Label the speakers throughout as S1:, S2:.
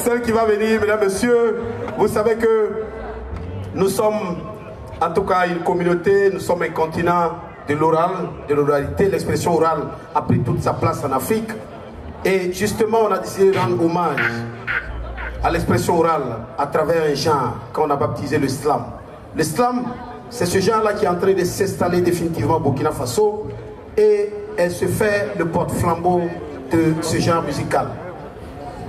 S1: celle qui va venir, mesdames, messieurs, vous savez que nous sommes, en tout cas, une communauté, nous sommes un continent de l'oral, de l'oralité. L'expression orale a pris toute sa place en Afrique. Et justement, on a décidé de rendre hommage à l'expression orale à travers un genre qu'on a baptisé le slam. Le slam, c'est ce genre-là qui est en train de s'installer définitivement au Burkina Faso et elle se fait le porte-flambeau de ce genre musical.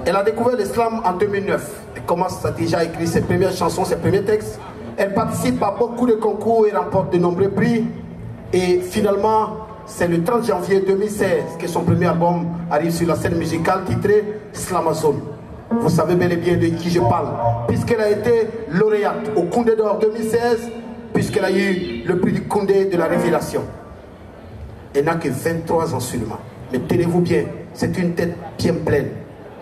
S1: Elle a découvert le slam en 2009. Elle commence à déjà écrire ses premières chansons, ses premiers textes. Elle participe à beaucoup de concours et remporte de nombreux prix. Et finalement, c'est le 30 janvier 2016 que son premier album arrive sur la scène musicale titré Slamazone. Vous savez bel et bien de qui je parle, puisqu'elle a été lauréate au Koundé d'Or 2016, puisqu'elle a eu le prix du Koundé de la Révélation. Elle n'a que 23 ans seulement. Mais tenez-vous bien, c'est une tête bien pleine.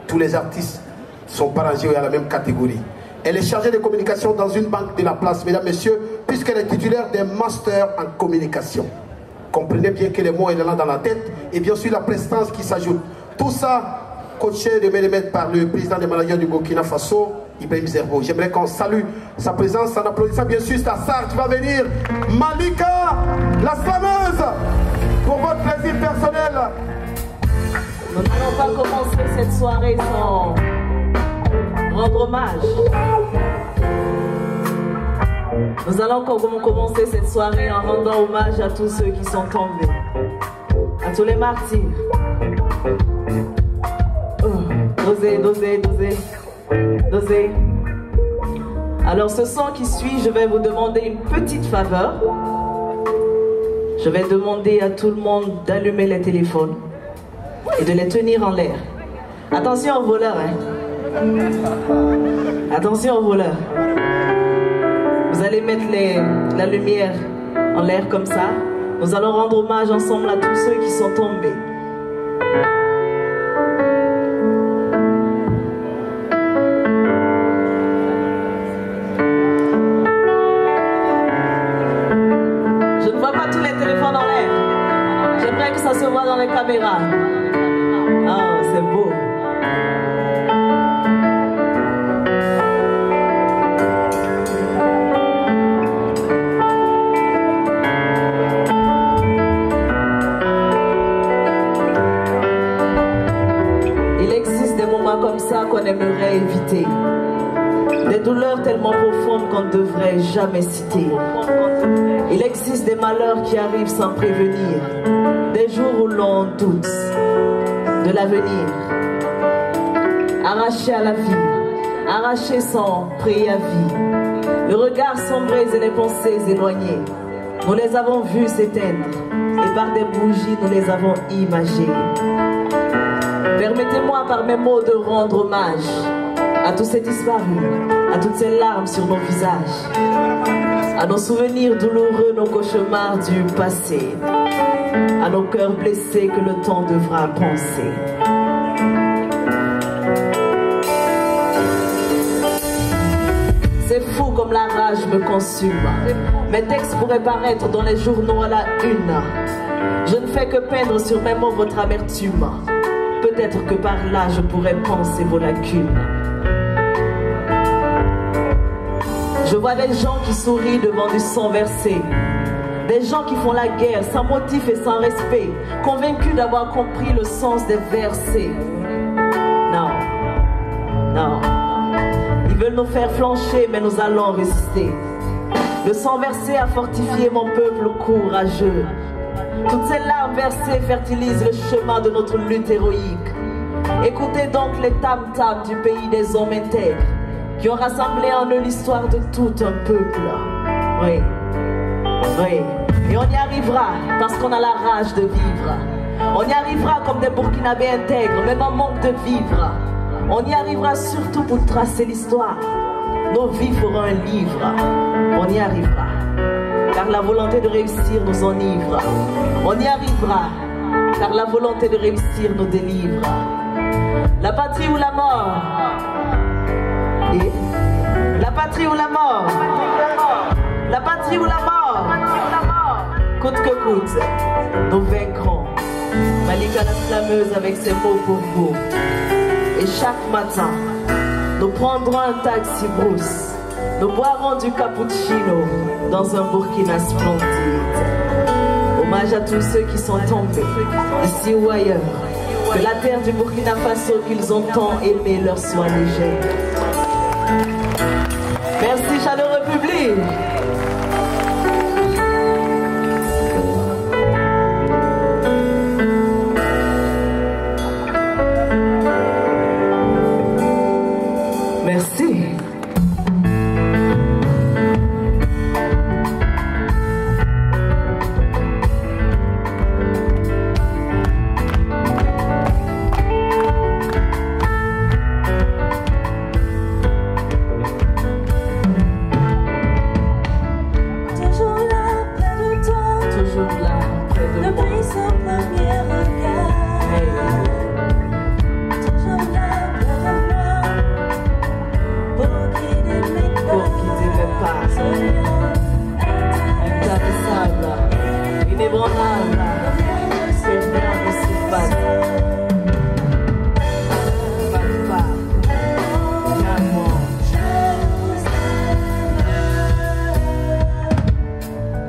S1: Tous les artistes sont pas rangés à la même catégorie. Elle est chargée de communication dans une banque de la place, mesdames, messieurs, puisqu'elle est titulaire d'un master en communication. Comprenez bien que les mots, elle en a dans la tête, et bien sûr la prestance qui s'ajoute. Tout ça, coaché de millimètres par le président des managers du Burkina Faso, Ibrahim Zerbo. J'aimerais qu'on salue sa présence en applaudissant bien sûr Stassar qui va venir. Malika, la slameuse, pour votre plaisir personnel.
S2: Nous n'allons pas commencer cette soirée sans rendre hommage. Nous allons commencer cette soirée en rendant hommage à tous ceux qui sont tombés, à tous les martyrs. Dosez, dosez, dosez, dosez. Alors ce son qui suit, je vais vous demander une petite faveur. Je vais demander à tout le monde d'allumer les téléphones et de les tenir en l'air. Attention aux voleurs, hein. Attention aux voleurs. Vous allez mettre la lumière en l'air comme ça. Nous allons rendre hommage ensemble à tous ceux qui sont tombés. Je ne vois pas tous les téléphones en l'air. J'aimerais que ça se voit dans les caméras. Ah, c'est beau. Comme ça qu'on aimerait éviter, des douleurs tellement profondes qu'on ne devrait jamais citer. Il existe des malheurs qui arrivent sans prévenir, des jours où l'on doute de l'avenir. Arraché à la vie, arraché sans préavis, le regard sombré et les pensées éloignées, nous les avons vus s'éteindre et par des bougies nous les avons imagées. Permettez-moi par mes mots de rendre hommage à tous ces disparus, à toutes ces larmes sur nos visages, à nos souvenirs douloureux, nos cauchemars du passé, à nos cœurs blessés que le temps devra penser. C'est fou comme la rage me consume. Mes textes pourraient paraître dans les journaux à la une. Je ne fais que peindre sur mes mots votre amertume. Peut-être que par là je pourrais penser vos lacunes. Je vois des gens qui sourient devant du sang versé, des gens qui font la guerre sans motif et sans respect, convaincus d'avoir compris le sens des versets. Non, non, ils veulent nous faire flancher mais nous allons résister. Le sang versé a fortifié mon peuple courageux. Toutes ces larmes versées fertilisent le chemin de notre lutte héroïque. Écoutez donc les tam-tams du pays des hommes intègres qui ont rassemblé en eux l'histoire de tout un peuple. Oui, oui. Et on y arrivera parce qu'on a la rage de vivre. On y arrivera comme des Burkinabés intègres, même en manque de vivre. On y arrivera surtout pour tracer l'histoire. Nos vies feront un livre. On y arrivera. Car la volonté de réussir nous enivre. On y arrivera, car la volonté de réussir nous délivre. La patrie ou la mort. Et la patrie ou la mort. La patrie ou la mort. Coûte que coûte, nous vaincrons. Malika la slameuse avec ses mots pour vous. Et chaque matin, Nous prendrons un taxi brousse. Nous boirons du cappuccino dans un Burkina splendide. Hommage à tous ceux qui sont tombés, ici ou ailleurs. Que la terre du Burkina Faso qu'ils ont tant aimé leur soit légère. Merci, chaleureux public. Merci.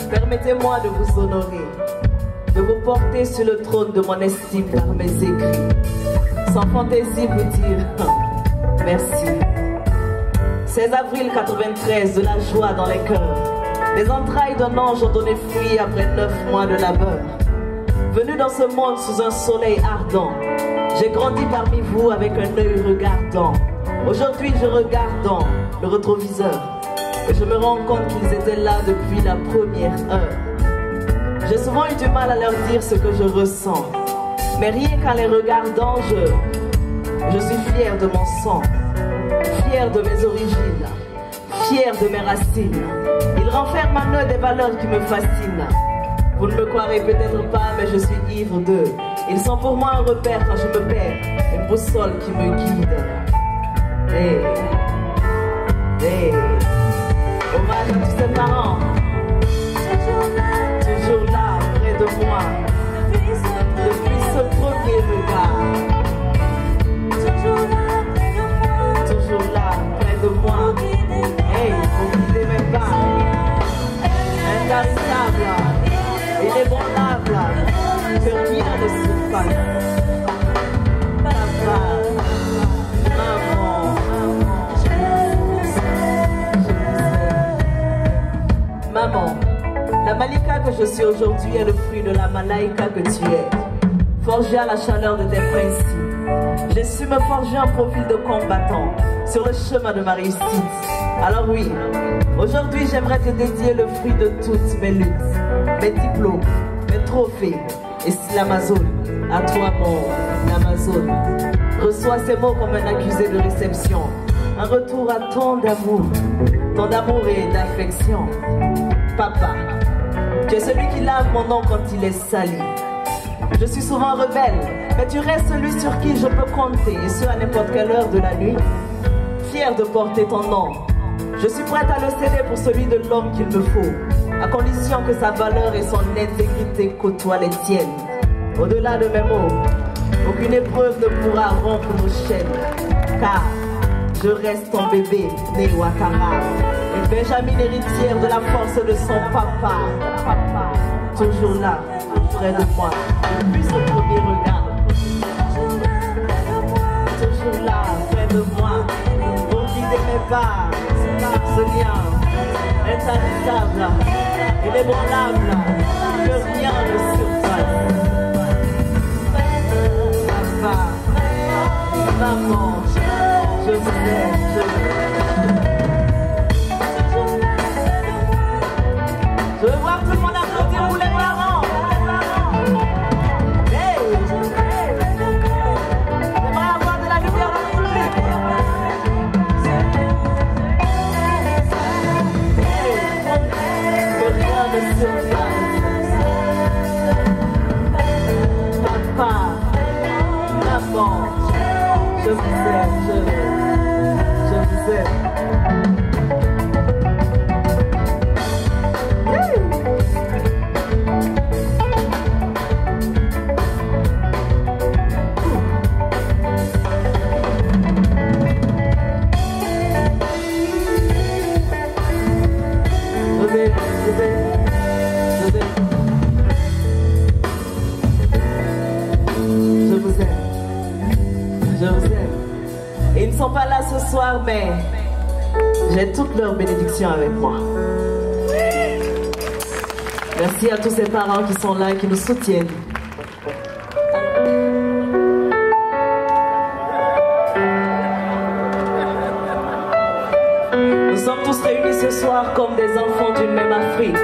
S2: Permettez-moi de vous honorer, de vous porter sur le trône de mon estime par mes écrits. Sans fantaisie vous dire merci. 16 avril 93, de la joie dans les cœurs. Les entrailles d'un ange ont donné fruit après 9 mois de labeur. Venu dans ce monde sous un soleil ardent, j'ai grandi parmi vous avec un œil regardant. Aujourd'hui je regarde dans le rétroviseur et je me rends compte qu'ils étaient là depuis la première heure. J'ai souvent eu du mal à leur dire ce que je ressens, mais rien qu'en les regardant, je suis fier de mon sang, fier de mes origines, fier de mes racines. Ils renferment en eux des valeurs qui me fascinent. Vous ne me croirez peut-être pas, mais je suis ivre d'eux. Ils sont pour moi un repère quand je me perds, une boussole qui me guide. Hey, hey. Hommage à tous ces parents, toujours là, près de moi, depuis ce premier regard. Toujours là, près de moi, hey, vous guidez mes pas. Intarissable, inébranlable, que rien ne se passe. Papa, maman, maman, la Malika que je suis aujourd'hui est le fruit de la Malaïka que tu es. Forgée à la chaleur de tes principes, j'ai su me forger un profil de combattant sur le chemin de ma réussite. Alors oui, aujourd'hui j'aimerais te dédier le fruit de toutes mes luttes, mes diplômes, mes trophées, et si l'Amazone, à toi mon Amazone, reçois ces mots comme un accusé de réception, un retour à tant d'amour et d'affection. Papa, tu es celui qui lave mon nom quand il est sali. Je suis souvent rebelle, mais tu restes celui sur qui je peux compter, et ce à n'importe quelle heure de la nuit. Fier de porter ton nom, je suis prête à le céder pour celui de l'homme qu'il me faut, à condition que sa valeur et son intégrité côtoient les tiennes. Au-delà de mes mots, aucune épreuve ne pourra rompre nos chaînes, car je reste ton bébé, né Ouattara, une Benjamine héritière de la force de son papa. Papa, toujours là, près de moi, depuis ce premier regard. Toujours là, près de moi, pour guider mes pas. Ce lien intarissable, inébranlable, que rien ne surpasse. Papa, maman, je vous aime, je vous aime. Je veux voir tout le monde applaudir pour les parents. Hey, j'aimerais avoir de la lumière dans le public. Que rien ne surpasse. Papa, maman, je vous aime, sont pas là ce soir, mais j'ai toute leur bénédiction avec moi. Merci à tous ces parents qui sont là et qui nous soutiennent. Nous sommes tous réunis ce soir comme des enfants d'une même Afrique.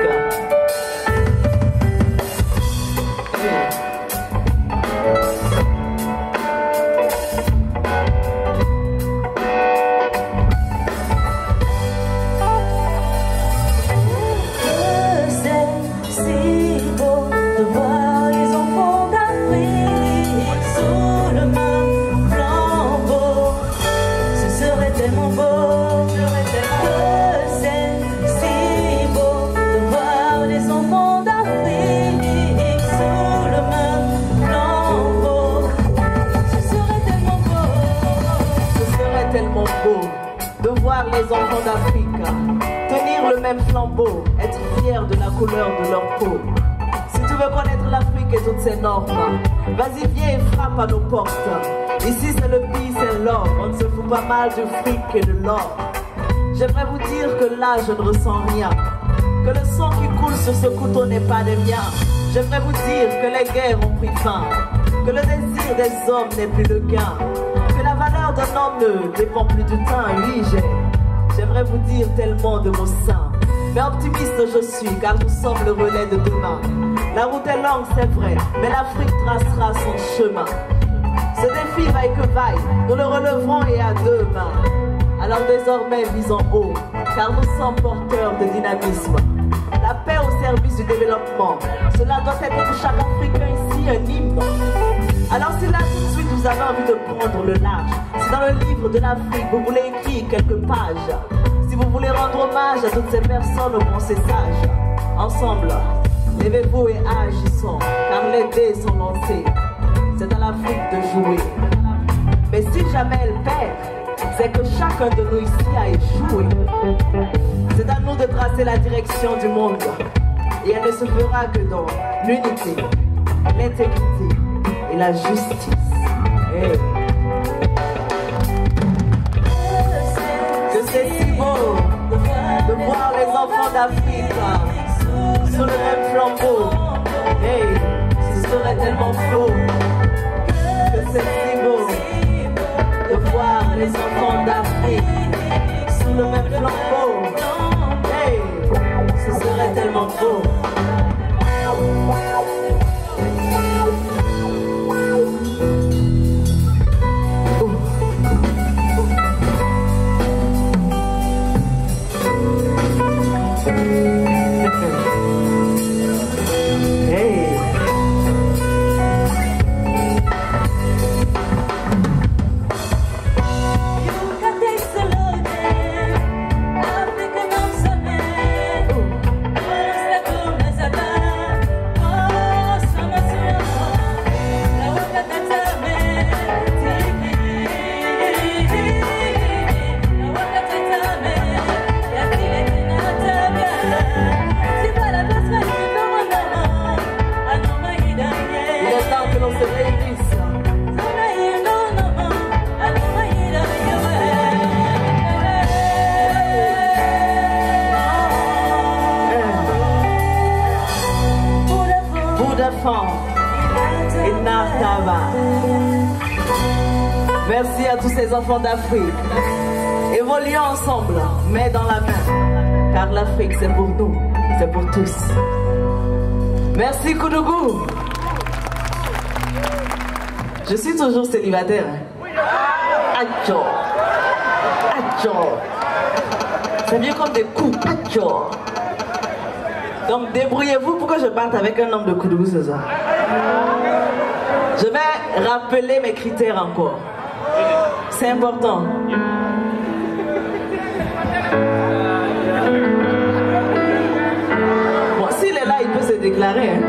S2: De voir les enfants d'Afrique tenir le même flambeau, être fiers de la couleur de leur peau. Si tu veux connaître l'Afrique et toutes ses normes, vas-y viens et frappe à nos portes. Ici c'est le peace and love, on ne se fout pas mal du fric et de l'or. J'aimerais vous dire que là je ne ressens rien, que le sang qui coule sur ce couteau n'est pas des miens. J'aimerais vous dire que les guerres ont pris fin, que le désir des hommes n'est plus le gain, que la valeur d'un homme ne dépend plus du temps. Oui, j'aimerais vous dire tellement de mots saints, mais optimiste je suis car nous sommes le relais de demain. La route est longue c'est vrai, mais l'Afrique tracera son chemin. Ce défi vaille que vaille, nous le releverons et à deux mains. Alors désormais visons haut, car nous sommes porteurs de dynamisme. La paix au service du développement, cela doit être pour chaque Africain ici un hymne. Alors si là tout de suite vous avez envie de prendre le large, si dans le livre de l'Afrique vous voulez écrire quelques pages, si vous voulez rendre hommage à toutes ces personnes aux pensées sages, ensemble, levez-vous et agissons, car les dés sont lancés. C'est à l'Afrique de jouer. Mais si jamais elle perd, c'est que chacun de nous ici a échoué. C'est à nous de tracer la direction du monde. Et elle ne se fera que dans l'unité, l'intégrité et la justice. Hey. Que c'est si beau de voir les enfants d'Afrique sur le même flambeau. Hey, ce serait tellement beau. Que c'est si beau de voir les enfants d'Afrique sous le même flambeau. Hey, ce serait tellement beau. Merci à tous ces enfants d'Afrique. Évoluons ensemble, main dans la main, car l'Afrique c'est pour nous, c'est pour tous. Merci Koudougou. Je suis toujours célibataire. Adjo. Adjo. C'est bien comme des coups. Adjo. Donc débrouillez-vous pour que je parte avec un homme de Koudougou ce soir. Je vais rappeler mes critères encore. C'est important. Bon, s'il est là, il peut se déclarer. Hein.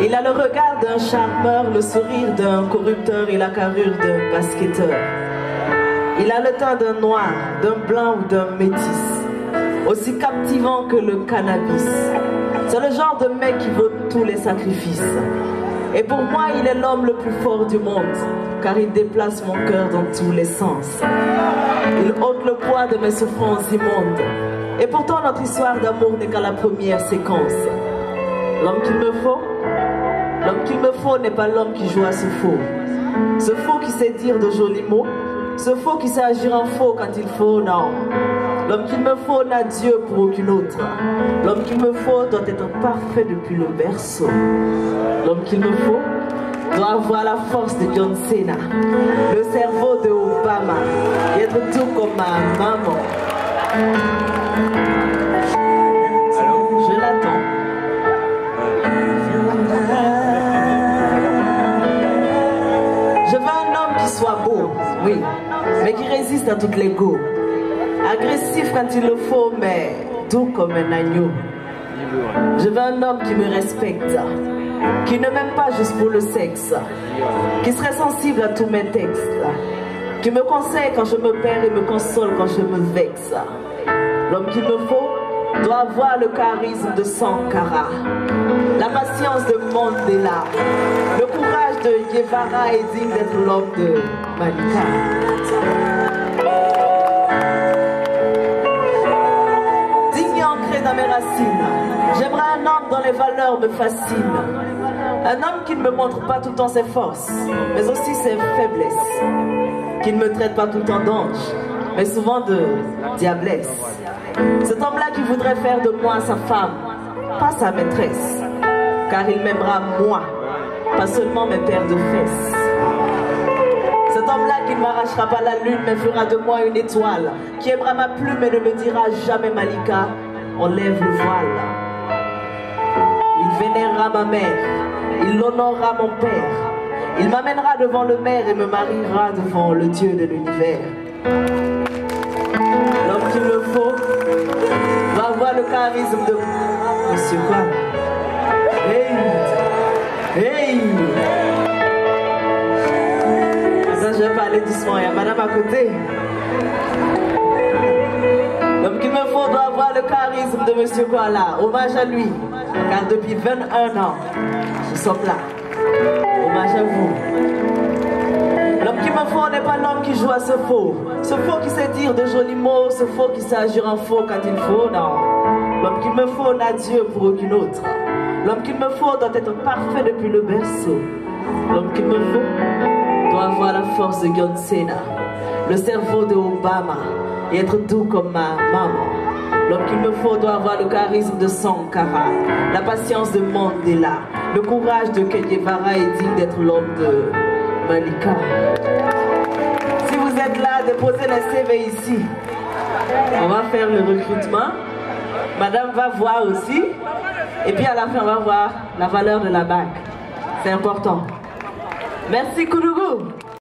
S2: Il a le regard d'un charmeur, le sourire d'un corrupteur et la carrure d'un basketteur. Il a le teint d'un noir, d'un blanc ou d'un métis, aussi captivant que le cannabis. C'est le genre de mec qui vaut tous les sacrifices. Et pour moi, il est l'homme le plus fort du monde, car il déplace mon cœur dans tous les sens. Il ôte le poids de mes souffrances immondes. Et pourtant, notre histoire d'amour n'est qu'à la première séquence. L'homme qu'il me faut n'est pas l'homme qui joue à ce faux. Ce faux qui sait dire de jolis mots, ce faux qui sait agir en faux quand il faut, non. L'homme qu'il me faut n'a Dieu pour aucune autre. L'homme qu'il me faut doit être parfait depuis le berceau. L'homme qu'il me faut doit avoir la force de John Cena, le cerveau de Obama, et être tout comme ma maman. Je l'attends. Je veux un homme qui soit beau, oui, mais qui résiste à toutes les go. Agressif quand il le faut, mais doux comme un agneau. Je veux un homme qui me respecte, qui ne m'aime pas juste pour le sexe, qui serait sensible à tous mes textes, qui me conseille quand je me perds et me console quand je me vexe. L'homme qu'il me faut doit avoir le charisme de Sankara, la patience de Mandela, le courage de Guevara et digne d'être l'homme de Malika. Digne et ancré dans mes racines, j'aimerais un homme dont les valeurs me fascinent. Un homme qui ne me montre pas tout le temps ses forces, mais aussi ses faiblesses. Qui ne me traite pas tout le temps d'ange, mais souvent de diablesse. Cet homme-là qui voudrait faire de moi sa femme, pas sa maîtresse. Car il m'aimera moi, pas seulement mes paires de fesses. Cet homme-là qui ne m'arrachera pas la lune, mais fera de moi une étoile. Qui aimera ma plume et ne me dira jamais Malika, enlève le voile. Il vénérera ma mère, il honorera mon père. Il m'amènera devant le maire et me mariera devant le Dieu de l'univers. L'homme qu'il me faut doit avoir le charisme de... Monsieur quoi? Hey! Hey! Ça, je vais parler doucement, il y a madame à côté. L'homme qu'il me faut doit avoir le charisme de Monsieur Koala. Hommage à lui, car depuis 21 ans, nous sommes là. Hommage à vous. L'homme qu'il me faut n'est pas l'homme qui joue à ce faux. Ce faux qui sait dire de jolis mots, ce faux qui sait agir en faux quand il faut, non. L'homme qu'il me faut n'a Dieu pour aucune autre. L'homme qu'il me faut doit être parfait depuis le berceau. L'homme qu'il me faut doit avoir la force de John Cena, le cerveau de Obama et être doux comme ma maman. L'homme qu'il me faut doit avoir le charisme de Sankara, la patience de Mandela, le courage de Guevara et digne d'être l'homme de Malika. Si vous êtes là, déposez les CV ici. On va faire le recrutement. Madame va voir aussi. Et puis à la fin, on va voir la valeur de la bague. C'est important. Merci Koulougou.